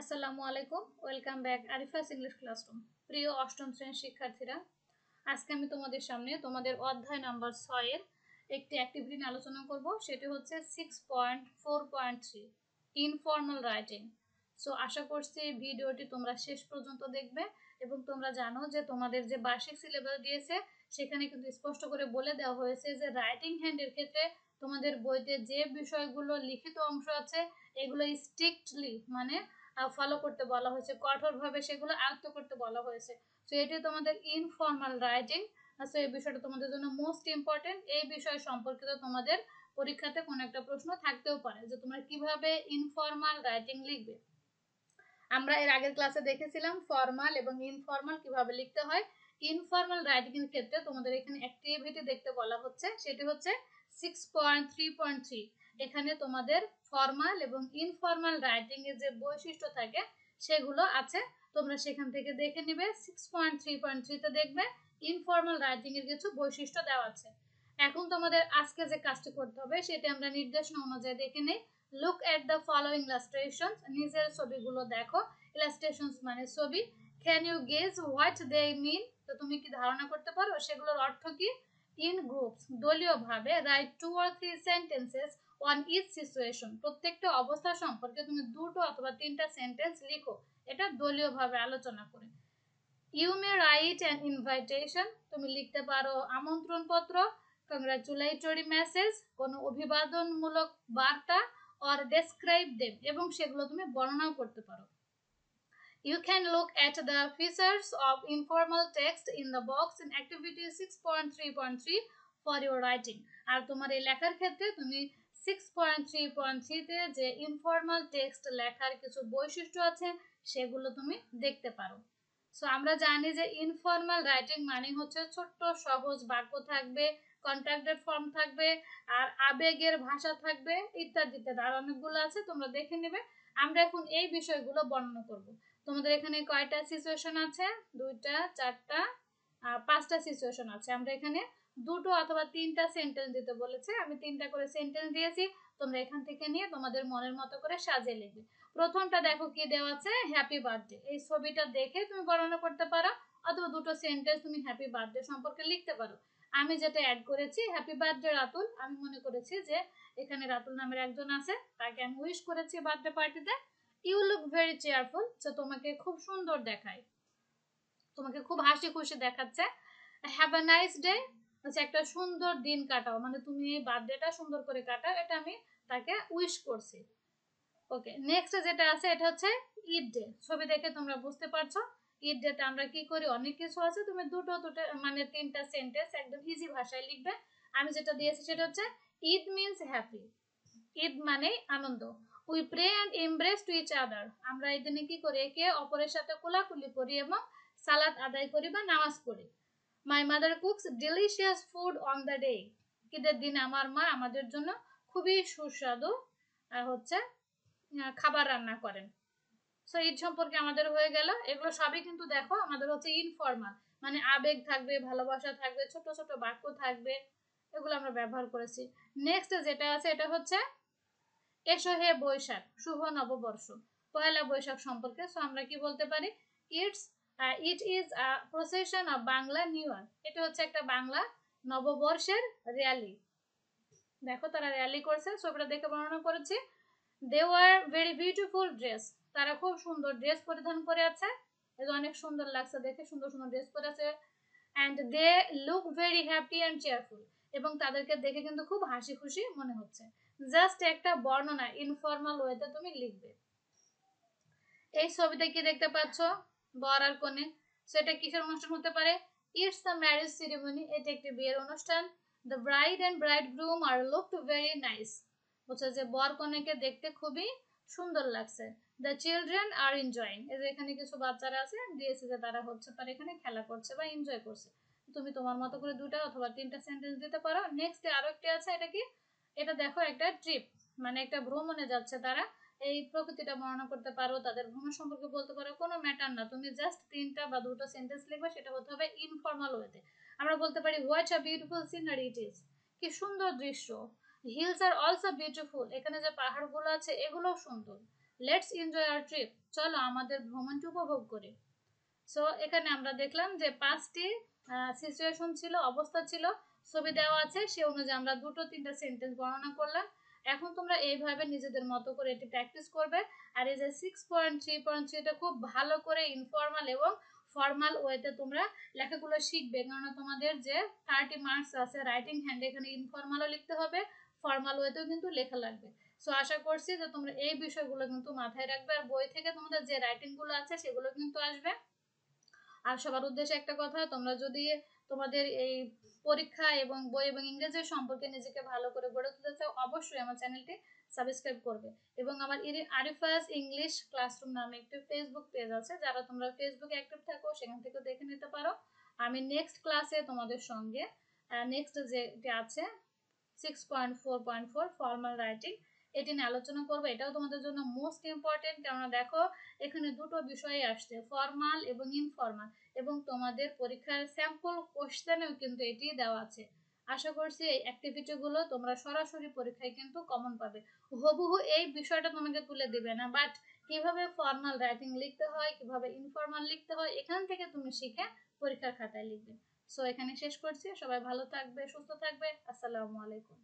আসসালামু আলাইকুম, welcome back Arifa's English classroom. প্রিয় অষ্টম শ্রেণীর শিক্ষার্থীরা, আজকে আমি তোমাদের সামনে তোমাদের অধ্যায় নাম্বার 6 এর একটি অ্যাক্টিভিটি নিয়ে আলোচনা করব। সেটি হচ্ছে 6.4.3 ইনফর্মাল রাইটিং। সো আশা করছি ভিডিওটি তোমরা শেষ পর্যন্ত দেখবে এবং তোমরা জানো যে তোমাদের যে বার্ষিক সিলেবাস দিয়েছে সেখানে কিন্তু স্পষ্ট করে বলে দেওয়া হয়েছে যে রাইটিং হ্যান্ডের ক্ষেত্রে তোমাদের বইতে যে বিষয়গুলো লিখিত অংশ আছে এগুলো স্ট্রিক্টলি ফলো করতে বলা হয়েছে, কঠোরভাবে সেগুলো আয়ত্ত করতে বলা হয়েছে। সো এটি তোমাদের ইনফর্মাল রাইটিং। সো এই বিষয়টা তোমাদের জন্য মোস্ট ইম্পর্টেন্ট। এই বিষয় সম্পর্কিত তোমাদের পরীক্ষাতে কোনো একটা প্রশ্ন থাকতেও পারে যে তোমরা কিভাবে ইনফর্মাল রাইটিং লিখবে। আমরা এর আগের ক্লাসে দেখেছিলাম ফর্মাল এবং ইনফর্মাল কিভাবে লিখতে হয়। ইনফর্মাল রাইটিং এর ক্ষেত্রে তোমাদের এখানে অ্যাক্টিভিটি দেখতে বলা হচ্ছে, সেটি হচ্ছে 6.3.3। এখানে তোমাদের ফর্মাল এবং ইনফর্মাল রাইটিং এর যে বৈশিষ্ট্য থাকে সেগুলো আছে, তোমরা সেখান থেকে দেখে নিবে। 6.3.3 তে দেখবে ইনফর্মাল রাইটিং এর কিছু বৈশিষ্ট্য দেওয়া আছে। এখন তোমাদের আজকে যে কাজটি করতে হবে সেটি আমরা নির্দেশনা অনুযায়ী দেখে নেই। Look at the following illustrations, নিজের ছবিগুলো দেখো। ইলাস্ট্রেশনস মানে ছবি। Can you guess what they mean, তো তুমি কি ধারণা করতে পারো সেগুলোর অর্থ কি? ইন গ্রুপস, দলীয়ভাবে write 2 or 3 sentences on each situation, প্রত্যেকটা অবস্থা সম্পর্কে তুমি দুটো অথবা তিনটা সেন্টেন্স লিখো, এটা দলীয়ভাবে আলোচনা করে। You may write an invitation, তুমি লিখতে পারো আমন্ত্রণ পত্র। কংগ্রাচুলেটরি মেসেজ, কোনো অভিবাদনমূলক বার্তা। অর ডেসক্রাইব দেম, এবং সেগুলো তুমি বর্ণনাও করতে পারো। You can look at the features of informal text in the box in activity 6.3.3 for your writing. আর তোমার এই লেখার ক্ষেত্রে তুমি 6.3.3 তে যে ইনফর্মাল টেক্সট লেখার কিছু বৈশিষ্ট্য আছে সেগুলো তুমি দেখতে পারো। সো আমরা জানি যে ইনফর্মাল রাইটিং মানে হচ্ছে ছোট্ট সহজ বাক্য থাকবে, কন্ট্রাক্টেড ফর্ম থাকবে, আর আবেগের ভাষা থাকবে, ইত্যাদি ইত্যাদি আর অনেকগুলো আছে, তোমরা দেখে নেবে। আমরা এখন এই বিষয়গুলো বর্ণনা করব। তোমাদের এখানে কয়টা সিচুয়েশন আছে? দুইটা, চারটা, পাঁচটা সিচুয়েশন আছে। আমরা এখানে দুটো অথবা তিনটা সেন্টেন্স দিতে বলেছে, আমি তিনটা করে সেন্টেন্স দিয়েছি। তোমরা এখান থেকে নিয়ে তোমাদের মনের মতো করে সাজিয়ে লিখবে। প্রথমটা দেখো কি দেওয়া আছে, হ্যাপি বার্থডে। এই ছবিটা দেখে তুমি বর্ণনা করতে পারো অথবা দুটো সেন্টেন্স তুমি হ্যাপি বার্থডে সম্পর্কে লিখতে পারো। আমি যেটা অ্যাড করেছি, হ্যাপি বার্থডে রাতুল, আমি মনে করেছি যে এখানে রাতুল নামের একজন আছে, তাকে আমি উইশ করেছি বার্থডে পার্টিতে। ইউ লুক ভেরি চেয়ারফুল, তো তোমাকে খুব সুন্দর দেখায়, তোমাকে খুব হাসি খুশি দেখাচ্ছে। হ্যাভ আ নাইস ডে, হচ্ছে একটা সুন্দর দিন কাটাও, মানে তুমি বার্থডেটা সুন্দর করে কাটাও, এটা আমি তাকে উইশ করছি। ওকে, নেক্সট যেটা আছে এটা হচ্ছে ঈদ ডে। ছবি দেখে তোমরা বুঝতে পারছো ঈদ ডেতে আমরা কি করি, অনেক কিছু আছে। তুমি দুটো দুটো মানে তিনটা সেন্টেন্স একদম ইজি ভাষায় লিখবে। আমি যেটা দিয়েছি সেটা হচ্ছে ঈদ মিন্স হ্যাপি, ঈদ মানে আনন্দ। We pray and embrace to each other, আমরা এই দিনে কি করি, একে অপরের সাথে কোলাকুলি করি এবং সালাত আদায় করি বা নামাজ পড়ি। My mother cooks delicious food on the day, ঈদের দিন আমার মা আমাদের জন্য খুবই সুস্বাদু হচ্ছে খাবার রান্না করেন। সো ঈদ সম্পর্কে আমাদের হয়ে গেল। এগুলো সবই কিন্তু দেখো আমাদের হচ্ছে ইনফর্মাল, মানে আবেগ থাকবে, ভালোবাসা থাকবে, ছোট ছোট বাক্য থাকবে, এগুলো আমরা ব্যবহার করেছি। নেক্সট যেটা আছে এটা হচ্ছে এসো হে বৈশাখ, শুভ নববর্ষ, পয়লা বৈশাখ সম্পর্কে। সো আমরা কি বলতে পারি, it is a procession of Bangla new year, এটা হচ্ছে একটা বাংলা নববর্ষের র্যালি। দেখো তারা র্যালি করছে, ছবিটা দেখে বর্ণনা করেছি। They were very beautiful dress, তারা খুব সুন্দর ড্রেস পরিধান করে আছে, এটা অনেক সুন্দর লাগছে দেখে, সুন্দর সুন্দর ড্রেস পরে আছে। And they look very happy and cheerful, এবং তাদেরকে দেখে কিন্তু খুব হাসি খুশি মনে হচ্ছে। জাস্ট একটা বর্ণনা ইনফর্মাল ওয়েতে তুমি লিখবে। এই ছবিতে কি দেখতে পাচ্ছ, বর আর কনে। সেটা কিসের অনুষ্ঠান হতে পারে? ইটস দ্য ম্যারেজ সেরিমনি, এটা একটি বিয়ের অনুষ্ঠান। The bride and bride groom are looked very nice, বুঝছে যে বর কনেকে দেখতে খুবই সুন্দর লাগছে। দ্য চিলড্রেন আর এনজয়িং, এই যে এখানে কিছু বাচ্চারা আছে দিয়েছে যে তারা হচ্ছে পারে এখানে খেলা করছে বা এনজয় করছে। তুমি তোমার মতো করে দুটা অথবা তিনটা সেন্টেন্স দিতে পারো। নেক্সট আরো একটি আছে, এটা কি, এটা দেখো একটা ট্রিপ, মানে একটা ভ্রমণে যাচ্ছে তারা, এই প্রকৃতিটা বর্ণনা করতে পারো, তাদের ভ্রমণ সম্পর্কে বলতে পারো, কোনো ম্যাটার না, তুমি জাস্ট তিনটা বা দুটো সেন্টেন্স লিখবে, সেটা হতে হবে ইনফর্মাল ওয়েতে। আমরা বলতে পারি what a beautiful scenery it is, কি সুন্দর দৃশ্য। হিলস আর অলসো বিউটিফুল, এখানে যে পাহাড়গুলো আছে এগুলোও সুন্দর। লেটস এনজয় আওয়ার ট্রিপ, চলো আমাদের ভ্রমণটি উপভোগ করি। সো এখানে আমরা দেখলাম যে 5টি সিচুয়েশন ছিল, অবস্থা ছিল, ছবি দেওয়া আছে, সে অনুযায়ী আমরা 2-3টা সেন্টেন্স বর্ণনা করলাম। এখন তোমরা এইভাবে নিজেদের মতো করে এটি প্র্যাকটিস করবে। আর এই যে 6.3.3 এটা খুব ভালো করে ইনফর্মাল এবং ফর্মাল ওয়েতে তোমরা লেখাগুলো শিখবে, কারণ তোমাদের যে 30 মার্কস আছে রাইটিং হ্যান্ড, এখানে ইনফর্মালও লিখতে হবে, ফর্মাল ওয়েতেও কিন্তু লেখা লাগবে। সো আশা করছি যে তোমরা এই বিষয়গুলো কিন্তু মাথায় রাখবে, আর বই থেকে তোমাদের যে রাইটিংগুলো আছে সেগুলো কিন্তু আসবে। আর সবার উদ্দেশ্যে একটা কথা, তোমরা যদি তোমাদের এই পরীক্ষা এবং বই এবং ইংরেজি সম্পর্কে নিজেকে ভালো করে গড়ে তুলতে চাও, অবশ্যই আমার চ্যানেলটি সাবস্ক্রাইব করবে। এবং আমার আরিফাস ইংলিশ ক্লাসরুম নামে একটি ফেসবুক পেজ আছে, যারা তোমরা ফেসবুকে অ্যাক্টিভ থাকো সেখান থেকে দেখে নিতে পারো। আমি নেক্সট ক্লাসে তোমাদের সঙ্গে নেক্সট যেটি আছে 6.4.4 ফর্মাল রাইটিং, এটি নিয়ে আলোচনা করবো। এটাও তোমাদের জন্য মোস্ট ইম্পর্টেন্ট, কেননা দেখো এখানে দুটো বিষয় আসছে, ফর্মাল এবং ইনফর্মাল, এবং তোমাদের পরীক্ষার স্যাম্পল কোশ্চেনেও কিন্তু এটি দেওয়া আছে। আশা করছি এই অ্যাক্টিভিটিগুলো তোমরা সরাসরি পরীক্ষায় কিন্তু কমন পাবে। হুবহু এই বিষয়টা তোমাকে তুলে দিবে না, বাট কিভাবে ফর্মাল রাইটিং লিখতে হয়, কিভাবে ইনফর্মাল লিখতে হয়, এখান থেকে তুমি শিখে পরীক্ষার খাতায় লিখবে। সো এখানে শেষ করছি, সবাই ভালো থাকবে, সুস্থ থাকবে, আসসালামু আলাইকুম।